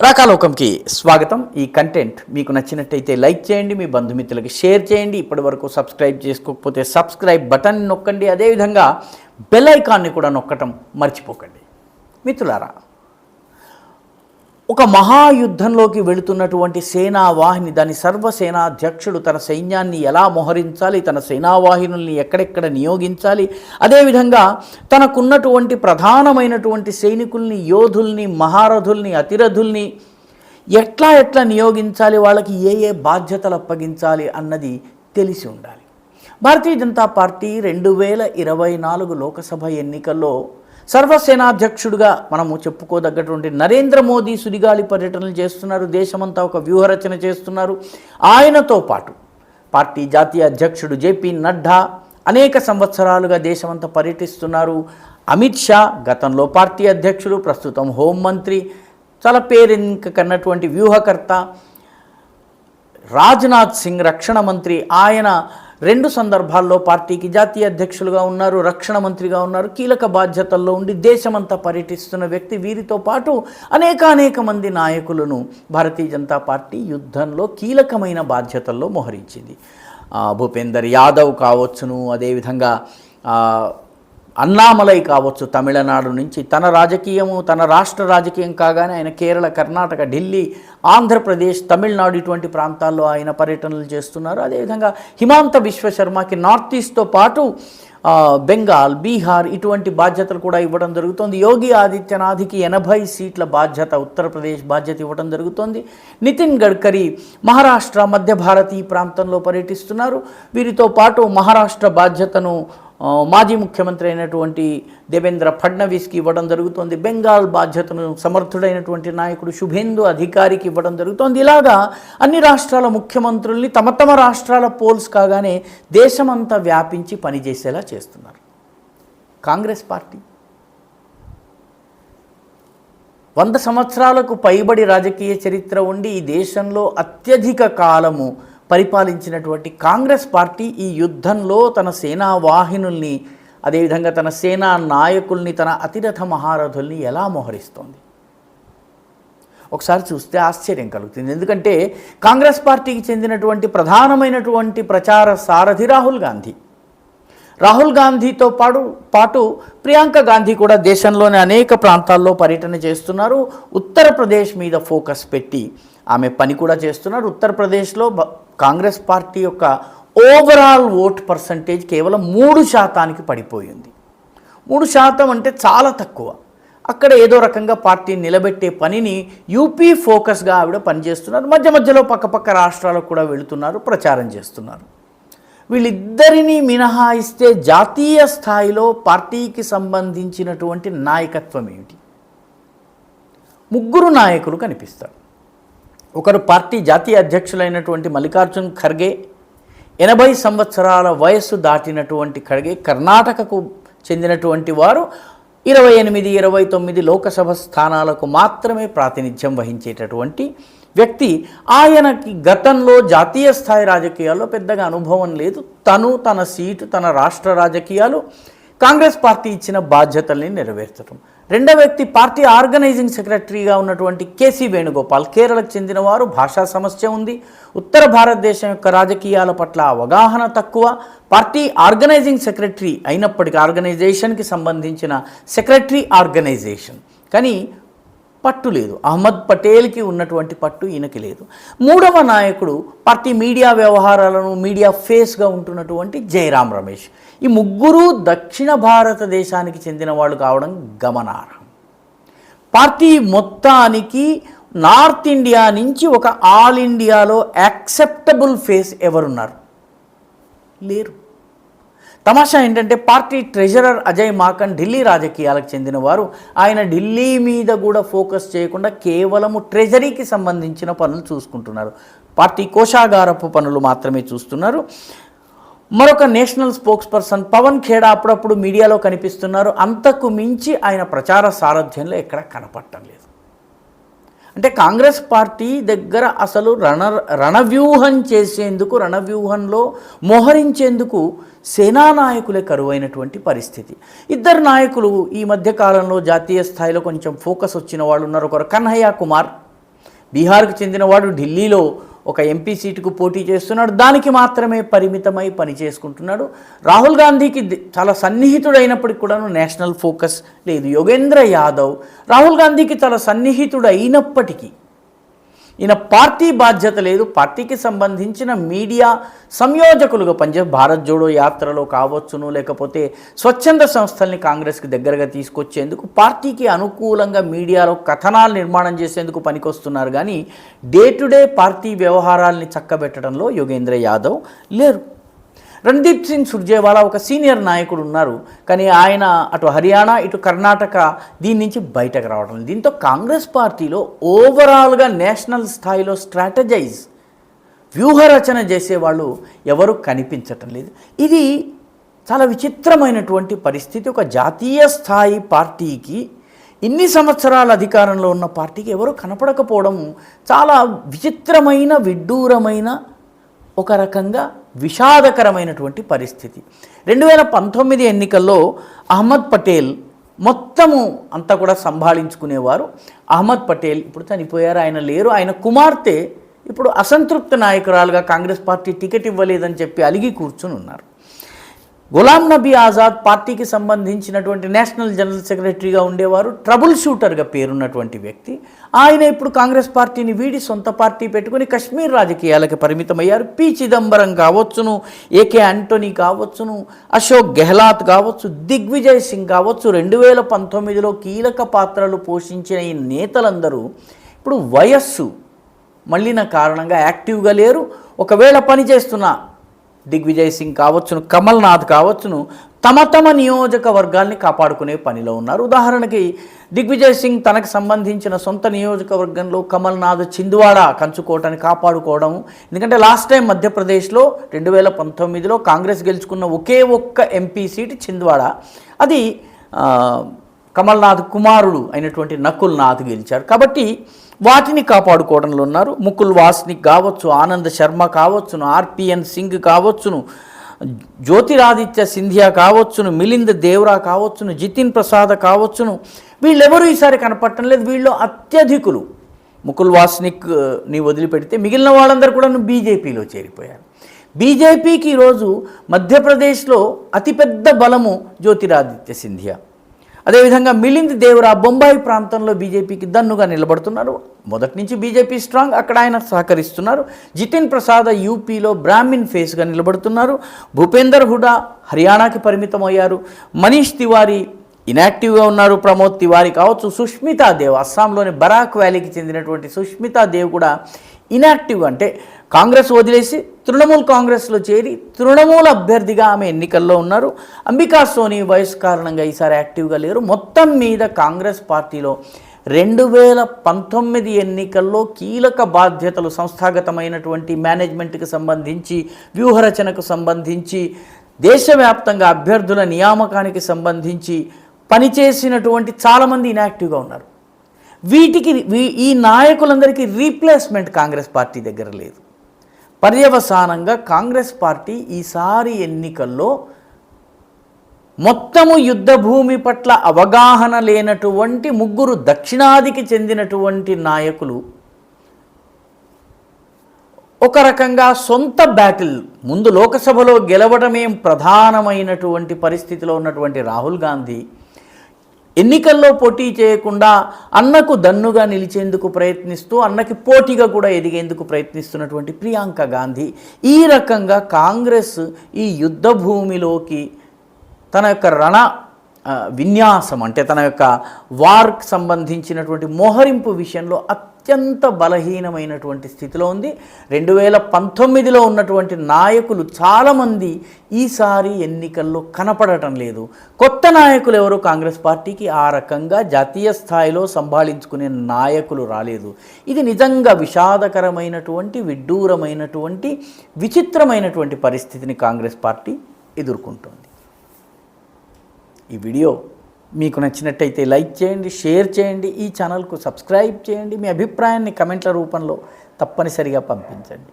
రాకాలోకంకి స్వాగతం. ఈ కంటెంట్ మీకు నచ్చినట్టయితే లైక్ చేయండి, మీ బంధుమిత్రులకి షేర్ చేయండి. ఇప్పటివరకు సబ్స్క్రైబ్ చేసుకోకపోతే సబ్స్క్రైబ్ బటన్ నొక్కండి. అదేవిధంగా బెల్ ఐకాన్ని కూడా నొక్కటం మర్చిపోకండి. మిత్రులారా, ఒక మహాయుద్ధంలోకి వెళుతున్నటువంటి సేనావాహిని, దాని సర్వసేనాధ్యక్షుడు తన సైన్యాన్ని ఎలా మోహరించాలి, తన సేనావాహినుల్ని ఎక్కడెక్కడ నియోగించాలి, అదేవిధంగా తనకున్నటువంటి ప్రధానమైనటువంటి సైనికుల్ని, యోధుల్ని, మహారథుల్ని, అతిరథుల్ని ఎట్లా నియోగించాలి, వాళ్ళకి ఏ బాధ్యతలు అప్పగించాలి అన్నది తెలిసి ఉండాలి. భారతీయ జనతా పార్టీ 2024 లోకసభ ఎన్నికల్లో సర్వసేనాధ్యక్షుడిగా మనము చెప్పుకోదగ్గటువంటి నరేంద్ర మోదీ సుడిగాలి పర్యటనలు చేస్తున్నారు. దేశమంతా ఒక వ్యూహరచన చేస్తున్నారు. ఆయనతో పాటు పార్టీ జాతీయ అధ్యక్షుడు జేపీ నడ్డా అనేక సంవత్సరాలుగా దేశమంతా పర్యటిస్తున్నారు. అమిత్ షా గతంలో పార్టీ అధ్యక్షుడు, ప్రస్తుతం హోంమంత్రి, చాలా పేరెన్నిక కన్నటువంటి వ్యూహకర్త. రాజ్నాథ్ సింగ్ రక్షణ మంత్రి, ఆయన 2 సందర్భాల్లో పార్టీకి జాతీయ అధ్యక్షులుగా ఉన్నారు, రక్షణ మంత్రిగా ఉన్నారు, కీలక బాధ్యతల్లో ఉండి దేశమంతా పర్యటిస్తున్న వ్యక్తి. వీరితో పాటు అనేక మంది నాయకులను భారతీయ జనతా పార్టీ యుద్ధంలో కీలకమైన బాధ్యతల్లో మోహరించింది. భూపేందర్ యాదవ్ కావచ్చును, అదేవిధంగా అన్నామలై కావచ్చు, తమిళనాడు నుంచి. తన రాజకీయము, తన రాష్ట్ర రాజకీయం కాగానే ఆయన కేరళ, కర్ణాటక, ఢిల్లీ, ఆంధ్రప్రదేశ్, తమిళనాడు ఇటువంటి ప్రాంతాల్లో ఆయన పర్యటనలు చేస్తున్నారు. అదేవిధంగా హిమాంత విశ్వశర్మకి నార్త్ ఈస్ట్తో పాటు బెంగాల్, బీహార్ ఇటువంటి బాధ్యతలు కూడా ఇవ్వడం జరుగుతోంది. యోగి ఆదిత్యనాథ్కి 80 సీట్ల బాధ్యత, ఉత్తరప్రదేశ్ బాధ్యత ఇవ్వడం జరుగుతోంది. నితిన్ గడ్కరీ మహారాష్ట్ర, మధ్య భారత్ ఈ ప్రాంతంలో పర్యటిస్తున్నారు. వీరితో పాటు మహారాష్ట్ర బాధ్యతను మాజీ ముఖ్యమంత్రి అయినటువంటి దేవేంద్ర ఫడ్నవీస్కి ఇవ్వడం జరుగుతోంది. బెంగాల్ బాధ్యతను సమర్థుడైనటువంటి నాయకుడు శుభేందు అధికారికి ఇవ్వడం జరుగుతోంది. ఇలాగా అన్ని రాష్ట్రాల ముఖ్యమంత్రుల్ని తమ రాష్ట్రాల పోల్స్ కాగానే దేశమంతా వ్యాపించి పనిచేసేలా చేస్తున్నారు. కాంగ్రెస్ పార్టీ 100 సంవత్సరాలకు పైబడి రాజకీయ చరిత్ర ఉండి ఈ దేశంలో అత్యధిక కాలము పరిపాలించినటువంటి కాంగ్రెస్ పార్టీ ఈ యుద్ధంలో తన సేనా వాహినుల్ని, అదేవిధంగా తన సేనా నాయకుల్ని, తన అతిరథ మహారథుల్ని ఎలా మోహరిస్తోంది ఒకసారి చూస్తే ఆశ్చర్యం కలుగుతుంది. ఎందుకంటే కాంగ్రెస్ పార్టీకి చెందినటువంటి ప్రధానమైనటువంటి ప్రచార సారథి రాహుల్ గాంధీతో పాటు ప్రియాంక గాంధీ కూడా దేశంలోని అనేక ప్రాంతాల్లో పర్యటన చేస్తున్నారు. ఉత్తరప్రదేశ్ మీద ఫోకస్ పెట్టి ఆమె పని కూడా చేస్తున్నారు. ఉత్తరప్రదేశ్లో కాంగ్రెస్ పార్టీ యొక్క ఓవరాల్ ఓట్ పర్సంటేజ్ కేవలం 3% పడిపోయింది. 3% అంటే చాలా తక్కువ. అక్కడ ఏదో రకంగా పార్టీని నిలబెట్టే పనిని యూపీ ఫోకస్గా ఆవిడ పనిచేస్తున్నారు. మధ్యలో పక్క రాష్ట్రాలకు కూడా వెళుతున్నారు, ప్రచారం చేస్తున్నారు. వీళ్ళిద్దరినీ మినహాయిస్తే జాతీయ స్థాయిలో పార్టీకి సంబంధించినటువంటి నాయకత్వం ఏమిటి? 3 నాయకులు కనిపిస్తారు. ఒకరు పార్టీ జాతీయ అధ్యక్షులైనటువంటి మల్లికార్జున్ ఖర్గే, 80 సంవత్సరాల వయస్సు దాటినటువంటి ఖర్గే, కర్ణాటకకు చెందినటువంటి వారు. 28, 29 లోకసభ స్థానాలకు మాత్రమే ప్రాతినిధ్యం వహించేటటువంటి వ్యక్తి. ఆయనకి గతంలో జాతీయ స్థాయి రాజకీయాల్లో పెద్దగా అనుభవం లేదు. తన సీటు, తన రాష్ట్ర రాజకీయాలు, కాంగ్రెస్ పార్టీ ఇచ్చిన బాధ్యతల్ని నెరవేర్చడం. రెండో వ్యక్తి పార్టీ ఆర్గనైజింగ్ సెక్రటరీగా ఉన్నటువంటి కేసీ వేణుగోపాల్, కేరళకు చెందినవారు. భాషా సమస్య ఉంది. ఉత్తర భారతదేశం యొక్క రాజకీయాల పట్ల అవగాహన తక్కువ. పార్టీ ఆర్గనైజింగ్ సెక్రటరీ అయినప్పటికీ, ఆర్గనైజేషన్కి సంబంధించిన సెక్రటరీ ఆర్గనైజేషన్, కానీ పట్టు లేదు. అహ్మద్ పటేల్కి ఉన్నటువంటి పట్టు ఈయనకి లేదు. 3వ నాయకుడు పార్టీ మీడియా వ్యవహారాలను మీడియా ఫేస్గా ఉంటున్నటువంటి జయరాం రమేష్. ఈ 3 దక్షిణ భారతదేశానికి చెందిన వాళ్ళు కావడం గమనార్హం. పార్టీ మొత్తానికి నార్త్ ఇండియా నుంచి ఒక ఆల్ ఇండియాలో యాక్సెప్టబుల్ ఫేస్ ఎవరున్నారు? లేరు. తమాషా ఏంటంటే పార్టీ ట్రెజరర్ అజయ్ మాకన్ ఢిల్లీ రాజకీయాలకు చెందినవారు. ఆయన ఢిల్లీ మీద కూడా ఫోకస్ చేయకుండా కేవలము ట్రెజరీకి సంబంధించిన పనులు చూసుకుంటున్నారు. పార్టీ కోశాగారపు పనులు మాత్రమే చూస్తున్నారు. మరొక national spokesperson Pawan Khera అప్పుడప్పుడు మీడియాలో కనిపిస్తున్నారు. అంతకు మించి ఆయన ప్రచార సారథ్యంలో ఎక్కడ కనపడటం లేదు. అంటే కాంగ్రెస్ పార్టీ దగ్గర అసలు రణవ్యూహం చేసేందుకు, రణవ్యూహంలో మోహరించేందుకు సేనా నాయకులే కరువైనటువంటి పరిస్థితి. ఇద్దరు నాయకులు ఈ మధ్య కాలంలో జాతీయ స్థాయిలో కొంచెం ఫోకస్ వచ్చిన వాళ్ళు ఉన్నారు. ఒకరు కన్హయ్య కుమార్, బీహార్కు చెందినవాడు ఢిల్లీలో ఒక ఎంపీ సీటుకు పోటీ చేస్తున్నాడు, దానికి మాత్రమే పరిమితమై పనిచేసుకుంటున్నాడు. రాహుల్ గాంధీకి చాలా సన్నిహితుడైనప్పటికీ కూడాను నేషనల్ ఫోకస్ లేదు. యోగేంద్ర యాదవ్ రాహుల్ గాంధీకి చాలా సన్నిహితుడు అయినప్పటికీ ఈయన పార్టీ బాధ్యత లేదు, పార్టీకి సంబంధించిన మీడియా సంయోజకులుగా పనిచేసి భారత్ జోడో యాత్రలో కావచ్చును, లేకపోతే స్వచ్ఛంద సంస్థల్ని కాంగ్రెస్కి దగ్గరగా తీసుకొచ్చేందుకు పార్టీకి అనుకూలంగా మీడియాలో కథనాలు నిర్మాణం చేసేందుకు పనికొస్తున్నారు. కానీ డే టు డే పార్టీ వ్యవహారాల్ని చక్కబెట్టడంలో యోగేంద్ర యాదవ్ లేరు. రణదీప్ సింగ్ సుర్జేవాలా ఒక సీనియర్ నాయకుడు ఉన్నారు, కానీ ఆయన అటు హర్యానా ఇటు కర్ణాటక దీని నుంచి బయటకు రావడం. దీంతో కాంగ్రెస్ పార్టీలో ఓవరాల్గా నేషనల్ స్థాయిలో స్ట్రాటజైజ్ వ్యూహరచన చేసేవాళ్ళు ఎవరు కనిపించటం లేదు. ఇది చాలా విచిత్రమైనటువంటి పరిస్థితి. ఒక జాతీయ స్థాయి పార్టీకి ఇన్ని సంవత్సరాల అధికారంలో ఉన్న పార్టీకి ఎవరు కనపడకపోవడం చాలా విచిత్రమైన విడ్డూరమైన ఒక రకంగా విషాదకరమైనటువంటి పరిస్థితి. 2019 ఎన్నికల్లో అహ్మద్ పటేల్ మొత్తము అంతా కూడా సంభాళించుకునేవారు. అహ్మద్ పటేల్ ఇప్పుడు చనిపోయారు, ఆయన లేరు. ఆయన కుమార్తె ఇప్పుడు అసంతృప్త నాయకురాలుగా కాంగ్రెస్ పార్టీ టికెట్ ఇవ్వలేదని చెప్పి అలిగి కూర్చుని ఉన్నారు. గులాం నబీ ఆజాద్ పార్టీకి సంబంధించినటువంటి నేషనల్ జనరల్ సెక్రటరీగా ఉండేవారు, ట్రబుల్ షూటర్గా పేరున్నటువంటి వ్యక్తి. ఆయన ఇప్పుడు కాంగ్రెస్ పార్టీని వీడి సొంత పార్టీ పెట్టుకుని కశ్మీర్ రాజకీయాలకు పరిమితమయ్యారు. పి చిదంబరం కావచ్చును, ఏకే ఆంటోనీ కావచ్చును, అశోక్ గెహ్లాట్ కావచ్చు, దిగ్విజయ్ సింగ్ కావచ్చు, 2019లో కీలక పాత్రలు పోషించిన ఈ నేతలందరూ ఇప్పుడు వయస్సు మళ్ళిన కారణంగా యాక్టివ్గా లేరు. ఒకవేళ పనిచేస్తున్న దిగ్విజయ్ సింగ్ కావచ్చును, కమల్నాథ్ కావచ్చును, తమ నియోజకవర్గాల్ని కాపాడుకునే పనిలో ఉన్నారు. ఉదాహరణకి దిగ్విజయ్ సింగ్ తనకు సంబంధించిన సొంత నియోజకవర్గంలో కమల్నాథ్ చింద్వాడ కంచుకోటని కాపాడుకోవడం. ఎందుకంటే లాస్ట్ టైం మధ్యప్రదేశ్లో 2019లో కాంగ్రెస్ గెలుచుకున్న ఒకే ఒక్క ఎంపీ సీటు చింద్వాడ, అది కమల్నాథ్ కుమారుడు అయినటువంటి నకుల్ నాథ్ గెలిచారు. కాబట్టి వాటిని కాపాడుకోవడంలో ఉన్నారు. ముకుల్ వాస్నిక్ కావచ్చు, ఆనంద్ శర్మ కావచ్చును, ఆర్పిఎన్ సింగ్ కావచ్చును, జ్యోతిరాదిత్య సింధియా కావచ్చును, మిలింద్ దేవ్రా కావచ్చును, జితిన్ ప్రసాద్ కావచ్చును, వీళ్ళెవరూ ఈసారి కనపడటం లేదు. వీళ్ళు అత్యధికులు. ముకుల్ వాస్నిక్ని వదిలిపెడితే మిగిలిన వాళ్ళందరూ కూడా బీజేపీలో చేరిపోయారు. బీజేపీకి ఈరోజు మధ్యప్రదేశ్లో అతిపెద్ద బలము జ్యోతిరాదిత్య సింధియా. అదేవిధంగా మిలింద్ దేవ్రా బొంబాయి ప్రాంతంలో బీజేపీకి దన్నుగా నిలబడుతున్నారు. మొదటి నుంచి బీజేపీ స్ట్రాంగ్, అక్కడ ఆయన సహకరిస్తున్నారు. జితిన్ ప్రసాద్ యూపీలో బ్రాహ్మిన్ ఫేస్గా నిలబడుతున్నారు. భూపేందర్ హుడా హర్యానాకి పరిమితం అయ్యారు. మనీష్ తివారీ ఇనాక్టివ్గా ఉన్నారు. ప్రమోద్ తివారీ కావచ్చు, సుష్మితా దేవ్ అస్సాంలోని బరాక్ వ్యాలీకి చెందినటువంటి సుష్మితా దేవ్ కూడా ఇనాక్టివ్, అంటే కాంగ్రెస్ వదిలేసి తృణమూల్ కాంగ్రెస్లో చేరి తృణమూల్ అభ్యర్థిగా ఆమె ఎన్నికల్లో ఉన్నారు. అంబికా సోని వయసు కారణంగా ఈసారి యాక్టివ్గా లేరు. మొత్తం మీద కాంగ్రెస్ పార్టీలో 2019 ఎన్నికల్లో కీలక బాధ్యతలు సంస్థాగతమైనటువంటి మేనేజ్మెంట్కి సంబంధించి, వ్యూహరచనకు సంబంధించి, దేశవ్యాప్తంగా అభ్యర్థుల నియామకానికి సంబంధించి పనిచేసినటువంటి చాలామంది ఇనాక్టివ్గా ఉన్నారు. వీటికి ఈ నాయకులందరికీ రీప్లేస్మెంట్ కాంగ్రెస్ పార్టీ దగ్గర లేదు. పర్యవసానంగా కాంగ్రెస్ పార్టీ ఈసారి ఎన్నికల్లో మొత్తము యుద్ధ భూమి పట్ల అవగాహన లేనటువంటి 3 దక్షిణాదికి చెందినటువంటి నాయకులు ఒక రకంగా సొంత బ్యాటిల్, ముందు లోకసభలో గెలవడమే ప్రధానమైనటువంటి పరిస్థితిలో ఉన్నటువంటి రాహుల్ గాంధీ ఎన్నికల్లో పోటీ చేయకుండా అన్నకు దన్నుగా నిలిచేందుకు ప్రయత్నిస్తూ అన్నకి పోటీగా కూడా ఎదిగేందుకు ప్రయత్నిస్తున్నటువంటి ప్రియాంక గాంధీ, ఈ రకంగా కాంగ్రెస్ ఈ యుద్ధ భూమిలోకి తన యొక్క రణ విన్యాసం, అంటే తన యొక్క వార్క్ సంబంధించినటువంటి మోహరింపు విషయంలో అత్యంత బలహీనమైనటువంటి స్థితిలో ఉంది. 2019లో ఉన్నటువంటి నాయకులు చాలామంది ఈసారి ఎన్నికల్లో కనపడటం లేదు. కొత్త నాయకులు ఎవరు కాంగ్రెస్ పార్టీకి ఆ రకంగా జాతీయ స్థాయిలో సంభాళించుకునే నాయకులు రాలేదు. ఇది నిజంగా విషాదకరమైనటువంటి, విడ్డూరమైనటువంటి, విచిత్రమైనటువంటి పరిస్థితిని కాంగ్రెస్ పార్టీ ఎదుర్కొంటోంది. ఈ వీడియో మీకు నచ్చినట్టయితే లైక్ చేయండి, షేర్ చేయండి, ఈ ఛానల్కు సబ్స్క్రైబ్ చేయండి. మీ అభిప్రాయాన్ని కమెంట్ల రూపంలో తప్పనిసరిగా పంపించండి.